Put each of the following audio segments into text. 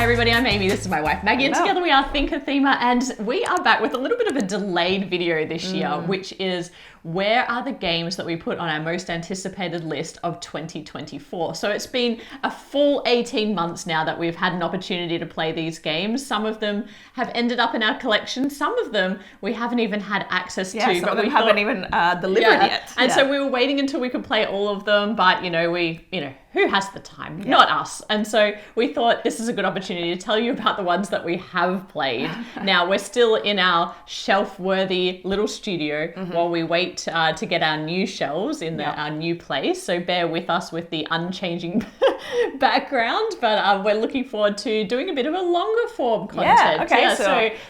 everybody, I'm Amy, this is my wife Maggie, and together we are ThinkerThemer, and we are back with a little bit of a delayed video this year, which is where are the games that we put on our most anticipated list of 2024. So it's been a full 18 months now that we've had an opportunity to play these games. Some of them have ended up in our collection, some of them we haven't even had access to. Some of them haven't even delivered yet. And so we were waiting until we could play all of them, but who has the time? Yeah. Not us. And so we thought this is a good opportunity to tell you about the ones that we have played. Now, we're still in our shelf-worthy little studio while we wait to get our new shelves in our new place. So bear with us with the unchanging background, but we're looking forward to doing a bit of a longer form content.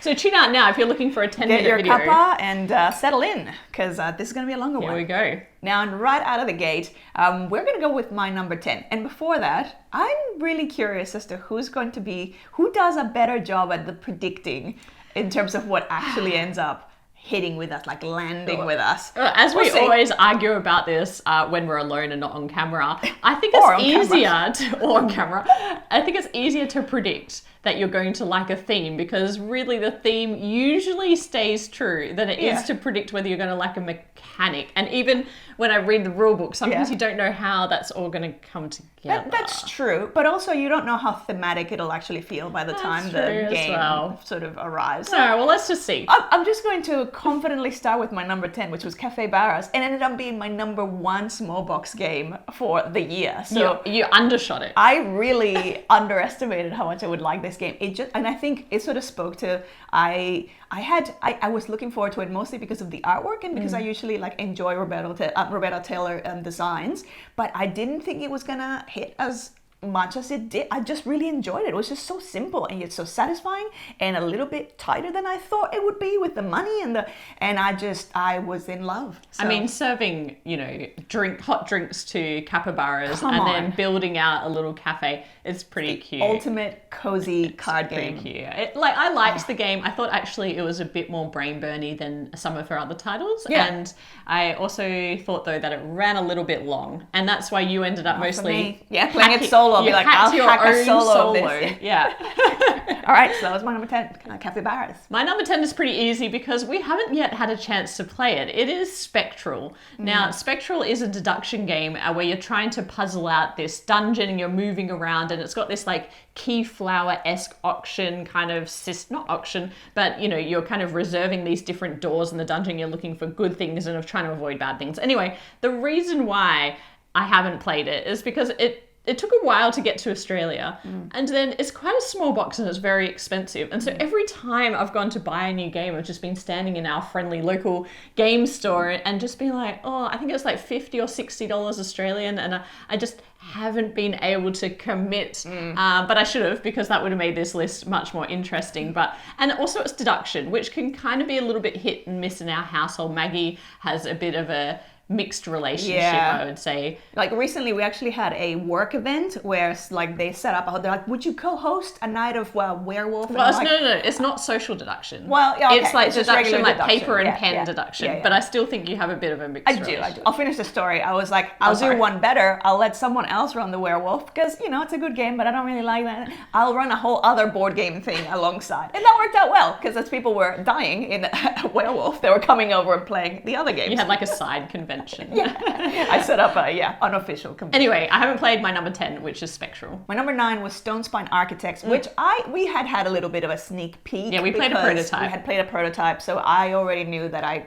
So tune out now if you're looking for a 10-minute video. Get your cuppa and settle in, because this is going to be a longer one. Here we go. Now, and right out of the gate, we're going to go with my number 10. And before that, I'm really curious as to who does a better job at the predicting in terms of what actually ends up hitting with us, like landing with us. As we always argue about this when we're alone and not on camera, I think it's easier to predict that you're going to like a theme, because really the theme usually stays true than it is to predict whether you're going to like a mechanic. And even when I read the rule book, sometimes you don't know how that's all going to come together. That's true, but also you don't know how thematic it'll actually feel by the time the game sort of arrives. No, well, let's just see. I'm just going to confidently start with my number 10, which was Cafe Baras, and ended up being my number 1 small box game for the year. So you undershot it. I really underestimated how much I would like this game. And I think it sort of spoke to, I was looking forward to it mostly because of the artwork and because I usually enjoy Roberta Taylor designs, but I didn't think it was gonna hit as much as it did. I just really enjoyed it. It was just so simple and yet so satisfying, and a little bit tighter than I thought it would be with the money and I was in love. So. I mean, serving hot drinks to capybaras then building out a little cafe is pretty cute. Ultimate cozy card game. Pretty cute. I liked the game. I thought actually it was a bit more brain burny than some of her other titles, and I also thought though that it ran a little bit long, and that's why you ended up mostly playing it solo. I'll be like, I'll hack a solo of this. Yeah. All right, so that was my number 10, Cafe Baras. My number 10 is pretty easy because we haven't yet had a chance to play it. It is Spectral. Now, Spectral is a deduction game where you're trying to puzzle out this dungeon and you're moving around, and it's got this Keyflower-esque auction kind of not auction, but you're kind of reserving these different doors in the dungeon. You're looking for good things and trying to avoid bad things. Anyway, the reason why I haven't played it is because it took a while to get to Australia, and then it's quite a small box and it's very expensive. And so every time I've gone to buy a new game, I've just been standing in our friendly local game store and just been like, I think it's like $50 or $60 Australian, and I just haven't been able to commit. But I should have, because that would have made this list much more interesting. And also it's deduction, which can kind of be a little bit hit and miss in our household. Maggie has a bit of a mixed relationship, I would say. Recently we actually had a work event where they set up, they're like, would you co-host a night of werewolf? Well, no, it's not social deduction. Well, yeah, okay. It's deduction, paper and pen deduction. But I still think you have a bit of a mixed relationship. I do. I'll finish the story. I was like, I'll do one better. I'll let someone else run the werewolf because, it's a good game, but I don't really like that. I'll run a whole other board game thing alongside. And that worked out well because as people were dying in werewolf, they were coming over and playing the other games. You had a side convention. I set up unofficial convention. Anyway, I haven't played my number 10, which is Spectral. My number 9 was Stonespine Architects, which we had a little bit of a sneak peek. Yeah, we played a prototype. We had played a prototype, so I already knew that I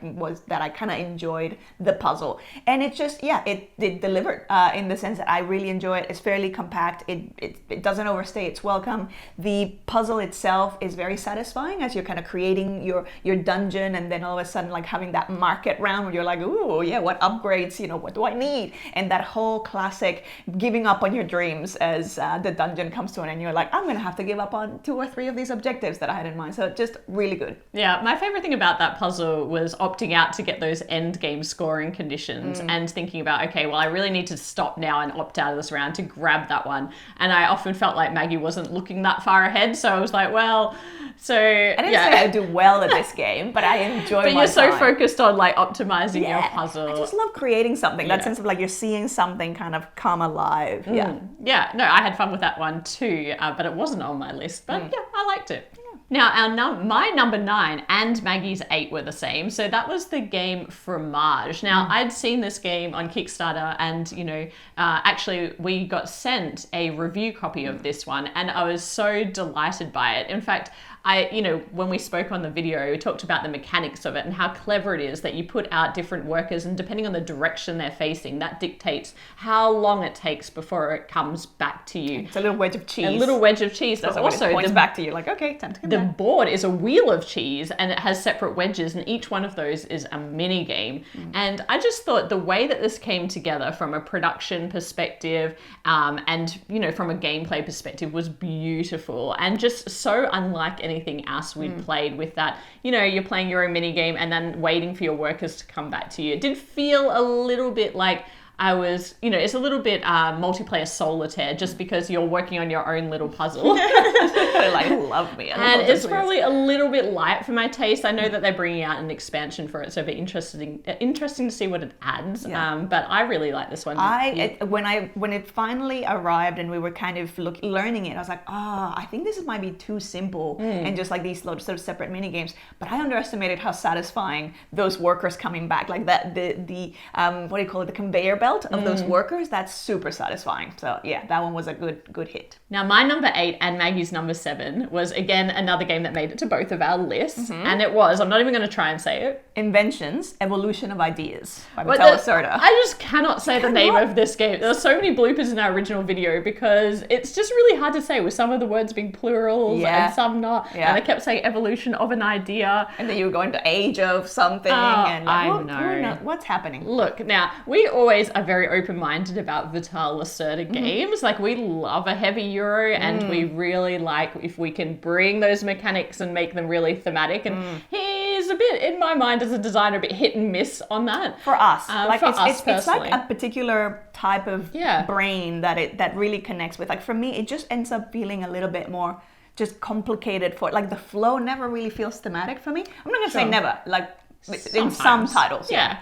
kind of enjoyed the puzzle, and it just it delivered in the sense that I really enjoy it. It's fairly compact. It doesn't overstay its welcome. The puzzle itself is very satisfying as you're kind of creating your dungeon, and then all of a sudden having that market round where you're like, ooh, yeah, what upgrades, what do I need? And that whole classic giving up on your dreams as the dungeon comes to an end. You're like, I'm going to have to give up on 2 or 3 of these objectives that I had in mind. So just really good. Yeah, my favorite thing about that puzzle was opting out to get those end game scoring conditions and thinking about, okay, well, I really need to stop now and opt out of this round to grab that one. And I often felt like Maggie wasn't looking that far ahead. So I was like, well, so I didn't say I do well at this game, but I enjoy But my you're so time. focused on optimizing your puzzle. always love creating something. That sense of like you're seeing something kind of come alive. Yeah, no, I had fun with that one too, but it wasn't on my list. But yeah, I liked it. Now, my number 9 and Maggie's 8 were the same. So that was the game Fromage. Now, I'd seen this game on Kickstarter and, actually we got sent a review copy of this one and I was so delighted by it. In fact, when we spoke on the video, we talked about the mechanics of it and how clever it is that you put out different workers and depending on the direction they're facing, that dictates how long it takes before it comes back to you. It's a little wedge of cheese. A little wedge of cheese. But also it points back to you like, okay, time to come back. The board is a wheel of cheese and it has separate wedges and each one of those is a mini game. And I just thought the way that this came together from a production perspective and, from a gameplay perspective was beautiful and just so unlike anything else we'd played with that. You're playing your own mini game and then waiting for your workers to come back to you. It did feel a little bit like I was, it's a little bit multiplayer solitaire just because you're working on your own little puzzle. Love me. And it's probably a little bit light for my taste. I know that they're bringing out an expansion for it, so it'll be interesting to see what it adds. Yeah. But I really like this one. When it finally arrived and we were kind of learning it, I was like, I think this might be too simple and just like these sort of separate mini games. But I underestimated how satisfying those workers coming back, like that the what do you call it, the conveyor belt of those workers, that's super satisfying. So yeah, that one was a good hit. Now my number 8 and Maggie's number 7 was again another game that made it to both of our lists, and it was, I'm not even going to try and say it, Inventions Evolution of Ideas by Sorta. I just cannot say the name of this game. There's so many bloopers in our original video because it's just really hard to say with some of the words being plurals and some not. And I kept saying evolution of an idea. And then you were going to age of something. And I know. What's happening? Look, now, we always are very open-minded about Vital Lacerda games. Like, we love a heavy Euro and we really like if we can bring those mechanics and make them really thematic. And he's a bit, in my mind as a designer, a bit hit and miss on that. For us. It's like a particular type of brain that really connects with. Like, for me, it just ends up feeling a little bit more just complicated for, like, the flow never really feels thematic for me. I'm not going to say never, like, sometimes. In some titles. Yeah.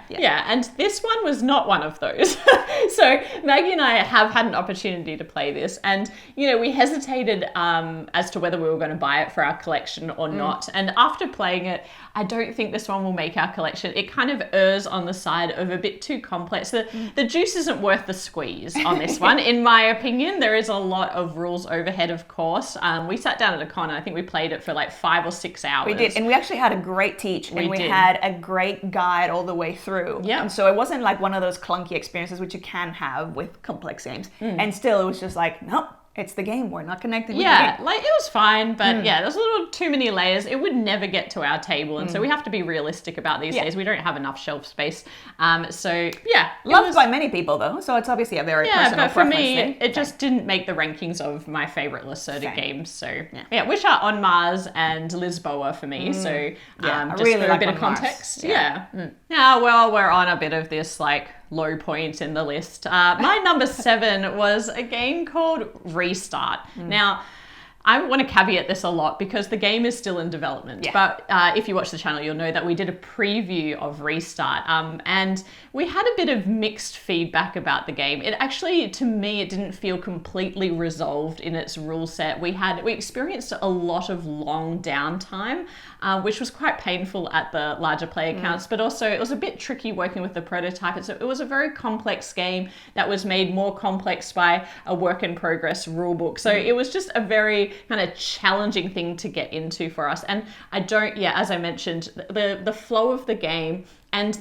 And this one was not one of those. So Maggie and I have had an opportunity to play this and, we hesitated as to whether we were going to buy it for our collection or not. And after playing it, I don't think this one will make our collection. It kind of errs on the side of a bit too complex. The juice isn't worth the squeeze on this one, in my opinion. There is a lot of rules overhead, of course. We sat down at a con and I think we played it for like 5 or 6 hours. We did, and we actually had a great teach. We had a great guide all the way through. Yeah. And so it wasn't like one of those clunky experiences which you can have with complex games. And still, it was just like, nope. It's the game. We're not connected with the game. Yeah, like it was fine, but there's a little too many layers. It would never get to our table, and so we have to be realistic about these days. We don't have enough shelf space. Loved by many people though, so it's obviously a very personal preference. But for me, it just didn't make the rankings of my favorite Lacerda games. So which are On Mars and Lisboa for me. So just really for a bit of context. Now, while we're on a bit of this like low point in the list, my number 7 was a game called Restart. Now, I want to caveat this a lot because the game is still in development. But if you watch the channel, you'll know that we did a preview of Restart. And we had a bit of mixed feedback about the game. It actually, to me, it didn't feel completely resolved in its rule set. We experienced a lot of long downtime, which was quite painful at the larger player counts, but also it was a bit tricky working with the prototype. It was a very complex game that was made more complex by a work in progress rulebook. So it was just a very kind of challenging thing to get into for us. And as I mentioned, the flow of the game and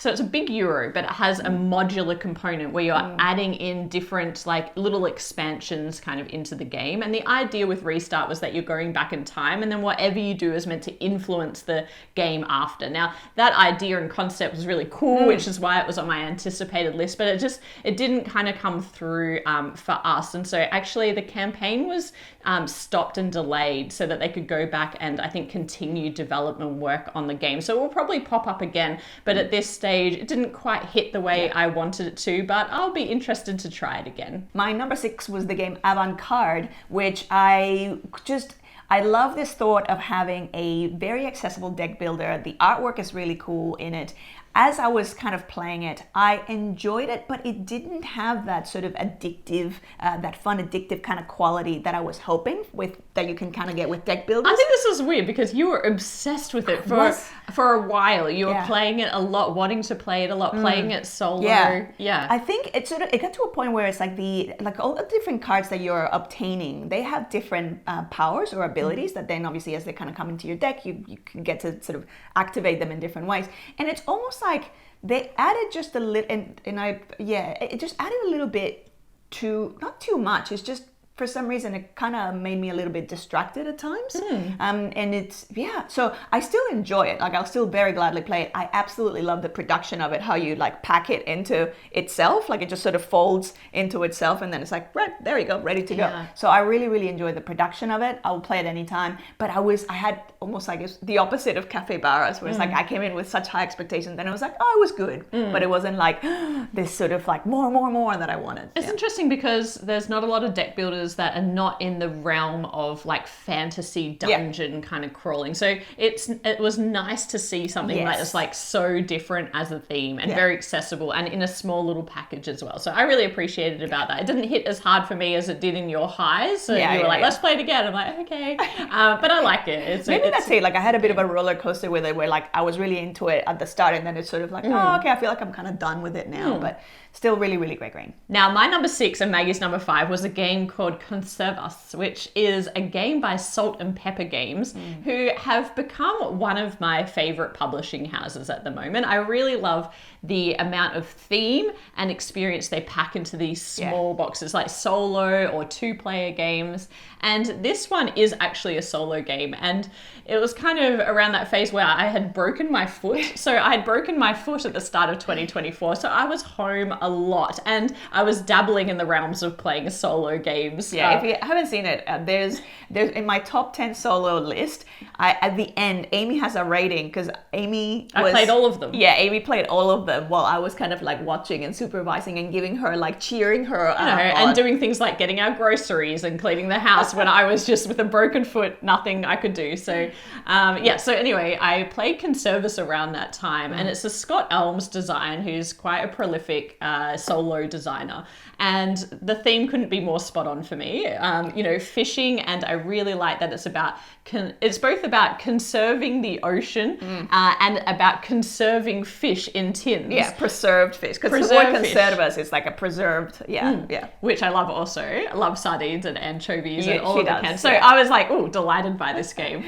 so it's a big Euro, but it has a modular component where you're adding in different like little expansions kind of into the game. And the idea with Restart was that you're going back in time and then whatever you do is meant to influence the game after. Now, that idea and concept was really cool, which is why it was on my anticipated list, but it didn't kind of come through for us. And so actually the campaign was stopped and delayed so that they could go back and I think continue development work on the game. So it will probably pop up again, but at this stage, it didn't quite hit the way I wanted it to, but I'll be interested to try it again. My number 6 was the game Avant Carde, which I love this thought of having a very accessible deck builder. The artwork is really cool in it. as I was kind of playing it, I enjoyed it, but it didn't have that sort of addictive, that fun addictive kind of quality that I was hoping with, that you can kind of get with deck builders. I think this is weird because you were obsessed with it for a while. You were playing it a lot, wanting to play it a lot, playing it solo. Yeah. I think it got to a point where it's like all the different cards that you're obtaining, they have different powers or abilities that then obviously as they kind of come into your deck, you can get to sort of activate them in different ways. And it's almost like they added just a little, it just added a little bit not too much. It's just, for some reason, it kind of made me a little bit distracted at times. And it's, so I still enjoy it. Like, I'll still very gladly play it. I absolutely love the production of it, how you like pack it into itself. Like, it just sort of folds into itself and then it's like, right, there you go, ready to go. So I really, really enjoy the production of it. I will play it anytime. But I had almost like the opposite of Cafe Baras, where it's like I came in with such high expectations and it was like, oh, it was good. But it wasn't like this sort of like more that I wanted. It's interesting because there's not a lot of deck builders that are not in the realm of like fantasy dungeon kind of crawling. So it was nice to see something that is like so different as a theme and very accessible and in a small little package as well. So I really appreciated about that. It didn't hit as hard for me as it did in your highs. So you were like, let's play it again. I'm like, okay. But I like it. Maybe that's it. Like, I had a bit of a roller coaster with it where like I was really into it at the start and then it's sort of like, oh, okay, I feel like I'm kind of done with it now. But still really, really great game. Now, my number 6 and Maggie's number 5 was a game called Conservas, which is a game by Salt and Pepper Games, who have become one of my favorite publishing houses at the moment. I really love the amount of theme and experience they pack into these small boxes, like solo or 2-player games. And this one is actually a solo game. And it was kind of around that phase where I had broken my foot. So I had broken my foot at the start of 2024. So I was home a lot and I was dabbling in the realms of playing solo games. If you haven't seen it, there's in my top 10 solo list, at the end, Amy has a rating because I played all of them. Yeah, Amy played all of them while I was kind of like watching and supervising and giving her, like cheering her and doing things like getting our groceries and cleaning the house when I was just with a broken foot, nothing I could do. So so anyway, I played Conservas around that time, and it's a Scott Elms design who's quite a prolific solo designer. And the theme couldn't be more spot on for me. Fishing, and I really like that it's both about conserving the ocean and about conserving fish in tins. Yeah, preserved fish. Because the word Conservas is like a preserved, Which I love also. I love sardines and anchovies and all of the cans. So I was like, delighted by this game.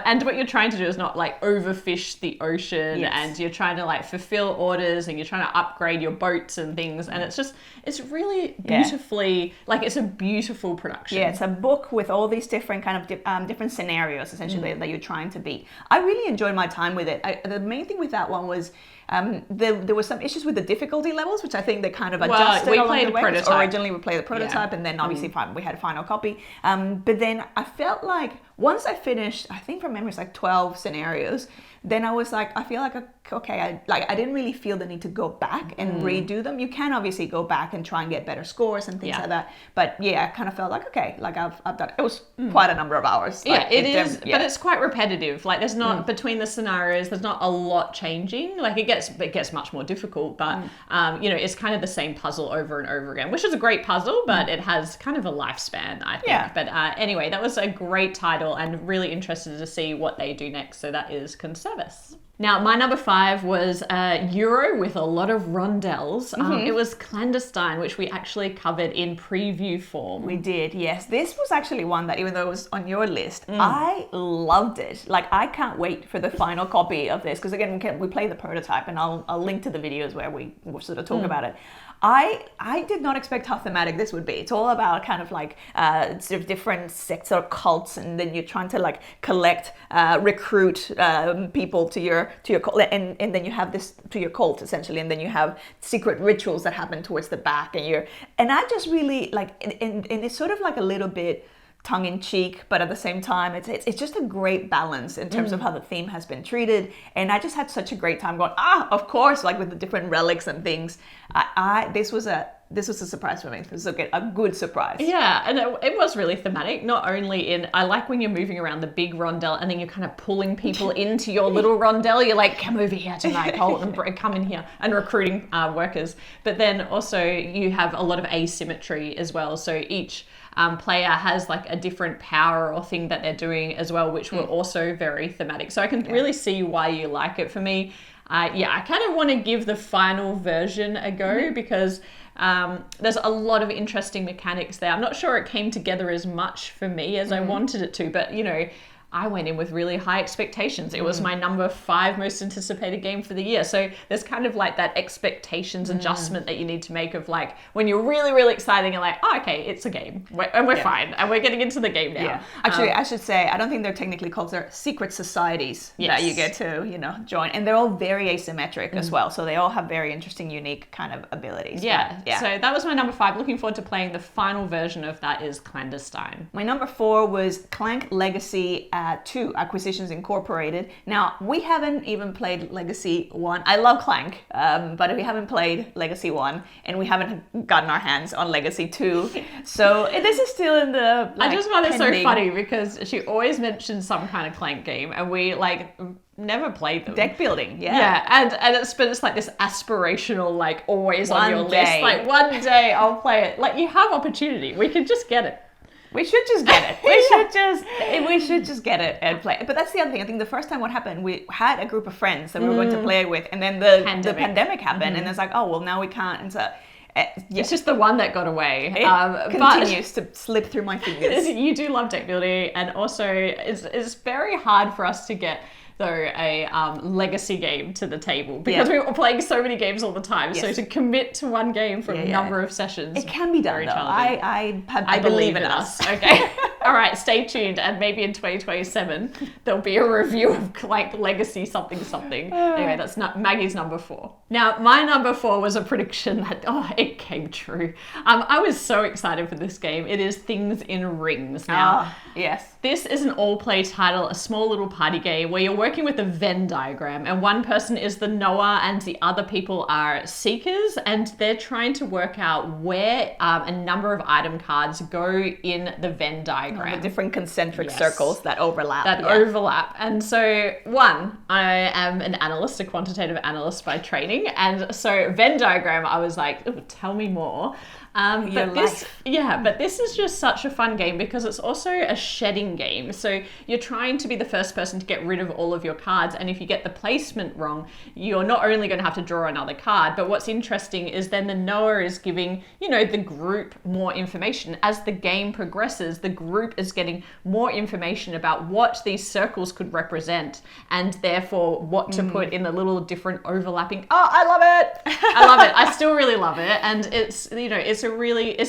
And what you're trying to do is not like overfish the ocean, and you're trying to like fulfill orders and you're trying to upgrade your boats and things. And it's really beautifully, like, it's a beautiful production. Yeah, it's a book with all these different kind of different scenarios essentially that you're trying to beat. I really enjoyed my time with it. The main thing with that one was there were some issues with the difficulty levels, which I think they kind of adjusted along the way. Originally we played the prototype and then obviously we had a final copy. But then I felt like once I finished, I think from memory it's like 12 scenarios, then I was like, I feel like, okay, I didn't really feel the need to go back and redo them. You can obviously go back and try and get better scores and things like that. But I kind of felt like, okay, like I've done, it was quite a number of hours. Like, it is, but it's quite repetitive. Like, there's not, between the scenarios, there's not a lot changing. Like, it gets much more difficult, but it's kind of the same puzzle over and over again, which is a great puzzle, but it has kind of a lifespan, I think. But anyway, that was a great title and really interested to see what they do next. So that is Conservas. Now, my number 5 was Euro with a lot of rondelles. It was Clandestine, which we actually covered in preview form. We did, yes. This was actually one that, even though it was on your list, I loved it. Like, I can't wait for the final copy of this, because again, we play the prototype, and I'll link to the videos where we sort of talk about it. I did not expect how thematic this would be. It's all about kind of like sort of different sects or cults, and then you're trying to like collect, recruit people to your cult, and then you have this to your cult essentially, and then you have secret rituals that happen towards the back, and I just really like, and it's sort of like a little bit tongue-in-cheek, but at the same time it's just a great balance in terms of how the theme has been treated. And I just had such a great time going, of course, like with the different relics and things. This was a this was a surprise for me. It was a good surprise. Yeah, and it was really thematic. Not only in, I like when you're moving around the big rondel and then you're kind of pulling people into your little rondel. You're like, come over here tonight, Cole, and come in here, and recruiting workers. But then also you have a lot of asymmetry as well. So each player has like a different power or thing that they're doing as well, which were also very thematic. So I can really see why you like it. For me, I kind of want to give the final version a go because there's a lot of interesting mechanics there. I'm not sure it came together as much for me as I wanted it to, but you know, I went in with really high expectations. It was my number 5 most anticipated game for the year. So there's kind of like that expectations adjustment that you need to make of like, when you're really, really excited, you're like, oh, okay, it's a game. We're fine. And we're getting into the game now. Yeah. Actually, I should say, I don't think they're technically called, they're secret societies that you get to, you know, join. And they're all very asymmetric as well. So they all have very interesting, unique kind of abilities. Yeah. So that was my number 5. Looking forward to playing the final version of that is Clandestine. My number 4 was Clank Legacy 2, Acquisitions Incorporated. Now, we haven't even played Legacy 1. I love Clank, but we haven't played Legacy 1, and we haven't gotten our hands on Legacy 2. So this is still in the I just find it so funny because she always mentions some kind of Clank game, and we like never played them. Deck building, yeah, and it's been just like this aspirational, like always on your list. Like one day I'll play it. Like you have opportunity, we can just get it. We should just get it. We should just get it and play it. But that's the other thing. I think the first time what happened, we had a group of friends that we were going to play it with, and then the pandemic happened, and it's like, oh well, now we can't. And so it's just the one that got away. It continues to slip through my fingers. You do love deck building, and also it's very hard for us to get a legacy game to the table because we were playing so many games all the time. Yes. So to commit to one game for a number of sessions, it can be done. Though. I believe in us. Okay. All right, stay tuned, and maybe in 2027 there'll be a review of like Legacy something. Anyway, that's not Maggie's number 4. Now, my number 4 was a prediction that it came true. I was so excited for this game. It is Things in Rings. Now, yes, this is an all-play title, a small little party game where you're working with a Venn diagram, and one person is the knower and the other people are seekers, and they're trying to work out where a number of item cards go in the Venn diagram. The different concentric circles that overlap. And so, I am an analyst, a quantitative analyst by training, and so Venn diagram, I was like, tell me more. But this is just such a fun game because it's also a shedding game. So you're trying to be the first person to get rid of all of your cards, and if you get the placement wrong, you're not only going to have to draw another card, but what's interesting is then the knower is giving, the group more information. As the game progresses, the group is getting more information about what these circles could represent, and therefore what to put in the little different overlapping. Oh, I love it! I love it. I still really love it, and it's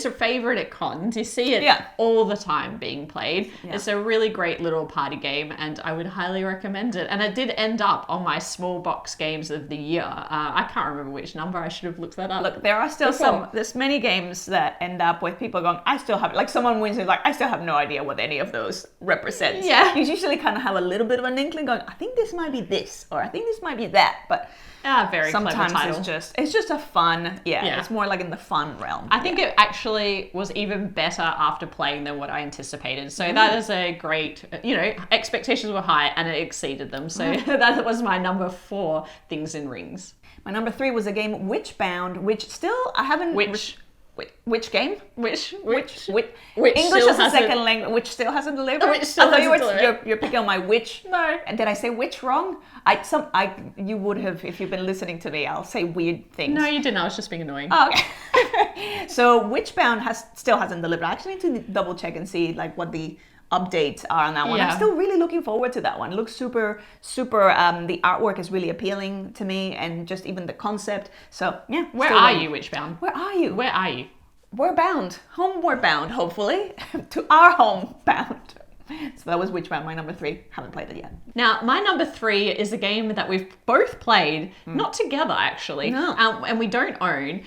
a favorite at cons. You see it all the time being played. Yeah. It's a really great little party game, and I would highly recommend it. And it did end up on my small box games of the year. I can't remember which number. I should have looked that up. Look, there are still there's many games that end up with people going, I still have, like someone wins it, like, I still have no idea what any of those represents. Yeah. You usually kind of have a little bit of an inkling going, I think this might be this, or I think this might be that, but very sometimes clever title. It's just a fun, it's more like in the fun realm. I think it actually was even better after playing than what I anticipated. So that is a great, expectations were high and it exceeded them. So that was my number 4, Things in Rings. My number 3 was a game Witchbound, which still I haven't... Which game? Which English as a second language, which still hasn't delivered. Which still hasn't delivered. You're picking on my which. No. Did I say which wrong? You would have, if you've been listening to me. I'll say weird things. No, you didn't. I was just being annoying. Oh, okay. So Witchbound still hasn't delivered. I actually need to double check and see like what the updates are on that one. I'm still really looking forward to that one. It looks super. The artwork is really appealing to me, and just even the concept. So yeah. Where are you, Witchbound? Where are you? Where are you? We're bound. Homeward bound, hopefully. To our home bound. So that was Witchbound, my number 3. Haven't played it yet. Now, my number 3 is a game that we've both played, not together actually, and we don't own.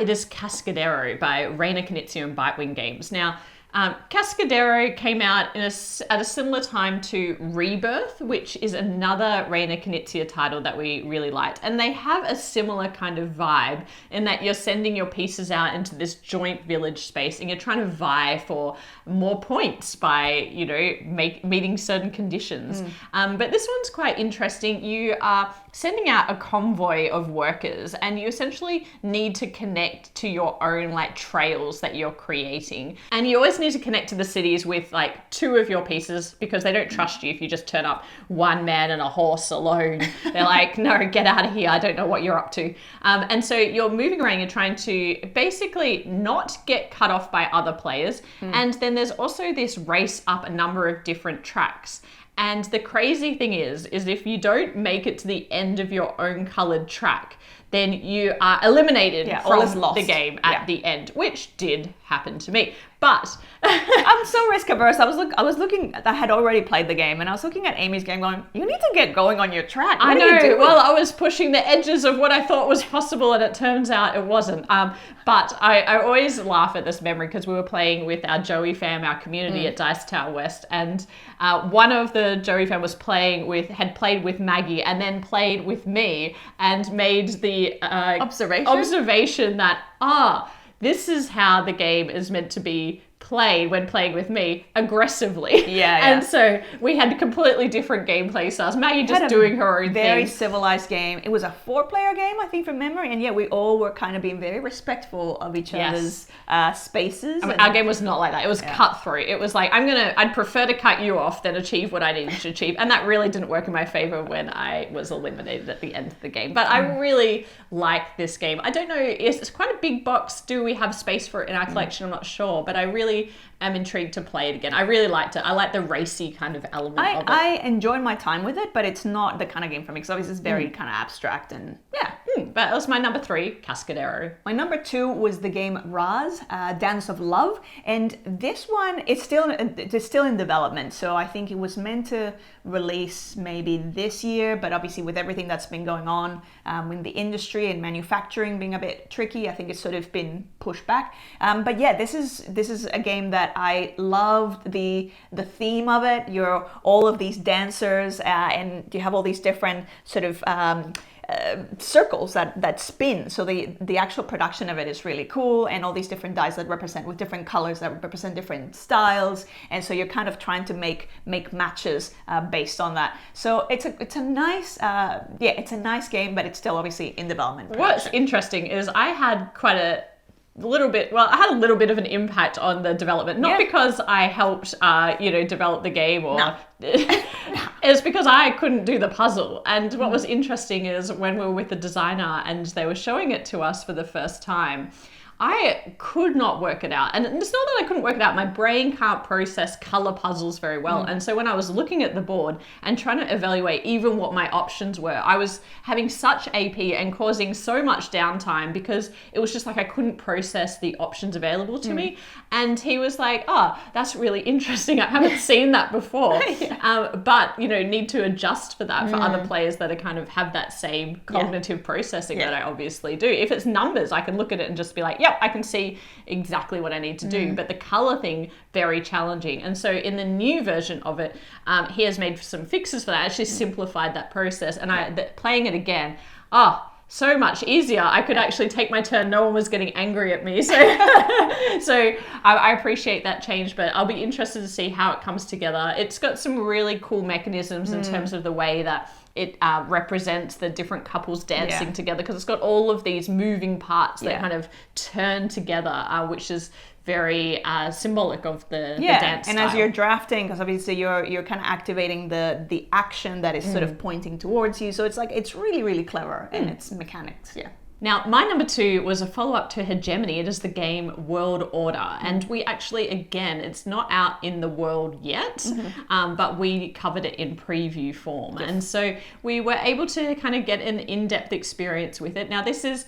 It is Cascadero by Reina Knizia and Bitewing Games. Now, Cascadero came out at a similar time to Rebirth, which is another Reina Knizia title that we really liked. And they have a similar kind of vibe in that you're sending your pieces out into this joint village space and you're trying to vie for more points by, meeting certain conditions. But this one's quite interesting. You are sending out a convoy of workers and you essentially need to connect to your own trails that you're creating. And you always need to connect to the cities with 2 of your pieces because they don't trust you if you just turn up 1 man and a horse alone. They're like, no, get out of here. I don't know what you're up to. And so you're moving around, you're trying to basically not get cut off by other players. And then there's also this race up a number of different tracks. And the crazy thing is if you don't make it to the end of your own colored track, then you are eliminated from the game at the end, which did happen to me. But I'm so risk averse. I was looking. I had already played the game, and I was looking at Amy's game, going, "You need to get going on your track." What I are you know. doing? Well, I was pushing the edges of what I thought was possible, and it turns out it wasn't. But I always laugh at this memory because we were playing with our Joey fam, our community at Dice Tower West, and one of the Joey fam had played with Maggie, and then played with me, and made the observation that this is how the game is meant to be played when playing with me, aggressively. Yeah. And so we had completely different gameplay styles. Maggie just doing her own very thing. civilized game. It was a 4-player game, I think, from memory, and we all were kind of being very respectful of each other's spaces. Our game was not like that. It was cutthroat. It was like, I'd prefer to cut you off than achieve what I needed to achieve. And that really didn't work in my favor when I was eliminated at the end of the game. But I really like this game. I don't know, it's quite a big box. Do we have space for it in our collection? I'm not sure, but I really am intrigued to play it again. I really liked it. I like the racy kind of element of it. I enjoyed my time with it, but it's not the kind of game for me because obviously it's very kind of abstract and But that was my number 3, Cascadero. My number 2 was the game Raas, Dance of Love, and this one it's still in development. So I think it was meant to release maybe this year, but obviously with everything that's been going on in the industry and manufacturing being a bit tricky, I think it's sort of been pushed back. But this is a game that I loved the theme of it. You're all of these dancers, and you have all these different sort of circles that spin. So the actual production of it is really cool, and all these different dice that represent with different colors that represent different styles. And so you're kind of trying to make matches based on that. So it's a nice game, but it's still obviously in development. What's interesting is I had a little bit of an impact on the development, not because I helped develop the game or it's because I couldn't do the puzzle. And what was interesting is when we were with the designer and they were showing it to us for the first time, I could not work it out. And it's not that I couldn't work it out. My brain can't process color puzzles very well. And so when I was looking at the board and trying to evaluate even what my options were, I was having such AP and causing so much downtime because it was just like I couldn't process the options available to me. And he was like, that's really interesting. I haven't seen that before. But, need to adjust for that for other players that are kind of have that same cognitive processing that I obviously do. If it's numbers, I can look at it and just be like, I can see exactly what I need to do. But the color thing, very challenging. And so in the new version of it, he has made some fixes for that, actually simplified that process. And playing it again, so much easier. I could actually take my turn. No one was getting angry at me. So, I appreciate that change, but I'll be interested to see how it comes together. It's got some really cool mechanisms in terms of the way that it represents the different couples dancing together, because it's got all of these moving parts that kind of turn together, which is very symbolic of the dance style. And as you're drafting, because obviously you're kind of activating the action that is sort of pointing towards you, so it's really, really clever in its mechanics. Now, my number 2 was a follow-up to Hegemony. It is the game World Order. And we actually, again, it's not out in the world yet, but we covered it in preview form. And so we were able to kind of get an in-depth experience with it. Now, this is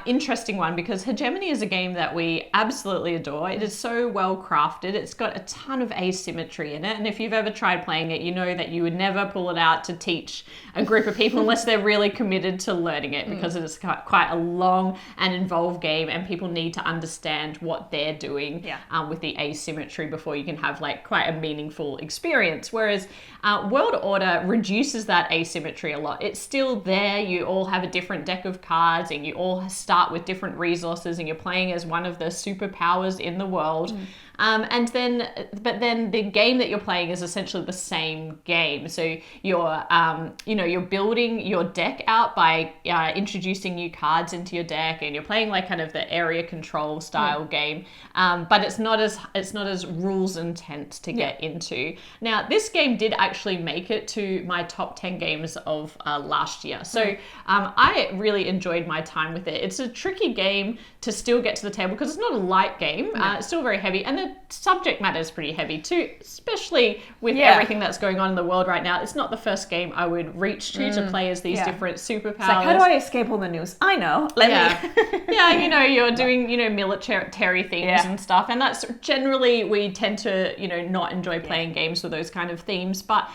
interesting one because Hegemony is a game that we absolutely adore. It is so well crafted. It's got a ton of asymmetry in it. And if you've ever tried playing it, you know that you would never pull it out to teach a group of people unless they're really committed to learning it, because it is quite quite a long and involved game, and people need to understand what they're doing with the asymmetry before you can have like quite a meaningful experience. Whereas World Order reduces that asymmetry a lot. It's still there. You all have a different deck of cards, and you all start with different resources, and you're playing as one of the superpowers in the world. But then the game that you're playing is essentially the same game. So you're building your deck out by introducing new cards into your deck, and you're playing like kind of the area control style game. But it's not as rules intense to get into. Now, this game did actually make it to my top 10 games of last year. So I really enjoyed my time with it. It's a tricky game to still get to the table because it's not a light game. It's still very heavy, and the subject matter is pretty heavy too, especially with everything that's going on in the world right now. It's not the first game I would reach to play as these different superpowers. It's like, how do I escape all the news? I know. Let me. You're doing, military things and stuff, and that's generally, we tend to, not enjoy playing games with those kind of themes, but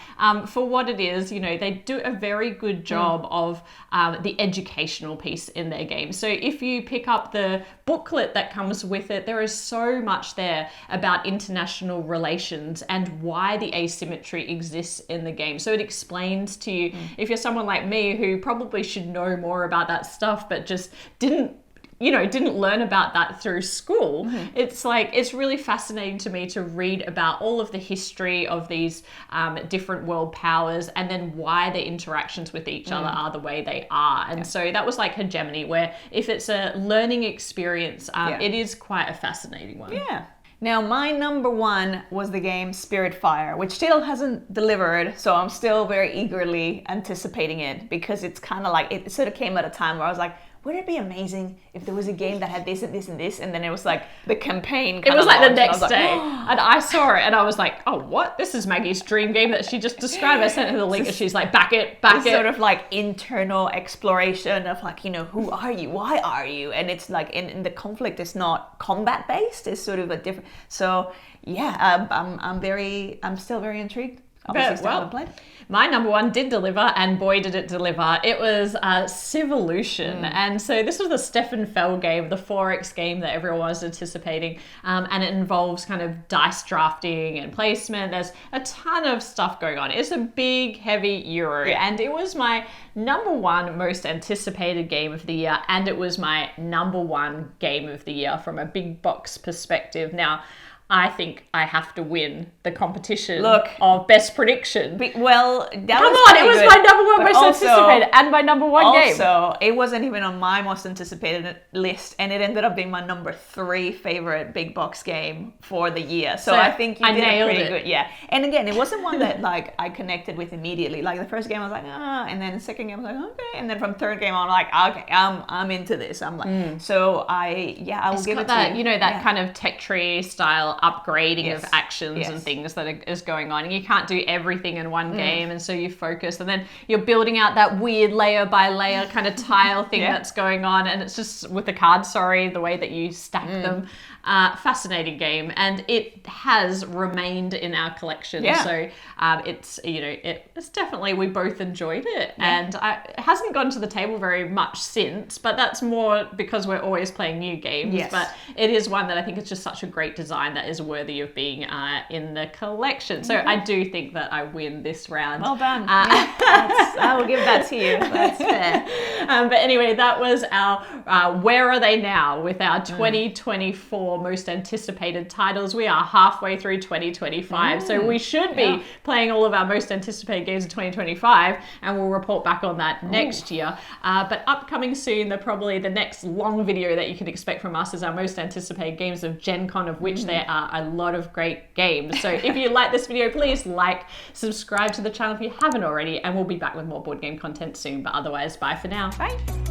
for what it is, they do a very good job of the educational piece in their game. So if you pick up the booklet that comes with it, there is so much there about international relations and why the asymmetry exists in the game. So it explains to you, if you're someone like me who probably should know more about that stuff but just didn't learn about that through school. It's really fascinating to me to read about all of the history of these different world powers, and then why the interactions with each other are the way they are. And so that was like Hegemony, where if it's a learning experience, it is quite a fascinating one. Yeah. Now, my number one was the game Spiritfire, which still hasn't delivered, so I'm still very eagerly anticipating it, because it's kind of like, it sort of came at a time where I was like, wouldn't it be amazing if there was a game that had this and this and this, and then it was like the campaign It was like the next day, oh. and I saw it, and I was like, oh, what? This is Maggie's dream game that she just described. I sent her the link, and she's like, back it. Sort of like internal exploration of like, who are you? Why are you? And it's like, in the conflict, it's not combat based. It's sort of a different. So yeah, I'm still very intrigued. Obviously, still haven't played. My number one did deliver, and boy did it deliver. It was Civolution. And so this was the Stefan Fell game, the 4X game that everyone was anticipating. And it involves kind of dice drafting and placement. There's a ton of stuff going on. It's a big, heavy Euro. And it was my number one most anticipated game of the year. And it was my number one game of the year from a big box perspective. Now, I think I have to win the competition of best prediction. It was my number one most anticipated and my number one game. Also, it wasn't even on my most anticipated list, and it ended up being my number 3 favorite big box game for the year. So I think you did it pretty good. Yeah. And again, it wasn't one that like I connected with immediately. Like the first game I was like, and then the second game I was like, okay. And then from third game I'm like, okay, I'm into this. I'm like, so I will give it to you. That kind of tech tree style upgrading of actions and things that is going on, and you can't do everything in one game, and so you focus, and then you're building out that weird layer by layer kind of tile thing that's going on, and it's just with the cards, the way that you stack them. Fascinating game, and it has remained in our collection. So it's definitely, we both enjoyed it, and it hasn't gone to the table very much since, but that's more because we're always playing new games. But it is one that I think is just such a great design that is worthy of being in the collection. So I do think that I win this round. Well done. I will give that to you. That's fair. But anyway, that was our Where Are They Now with our 2024 most anticipated titles. We are halfway through 2025, so we should be playing all of our most anticipated games of 2025, and we'll report back on that next year. But upcoming soon, probably the next long video that you can expect from us is our most anticipated games of Gen Con, of which there are a lot of great games. So if you like this video, please subscribe to the channel if you haven't already, and we'll be back with more board game content soon. But otherwise, bye for now. Bye.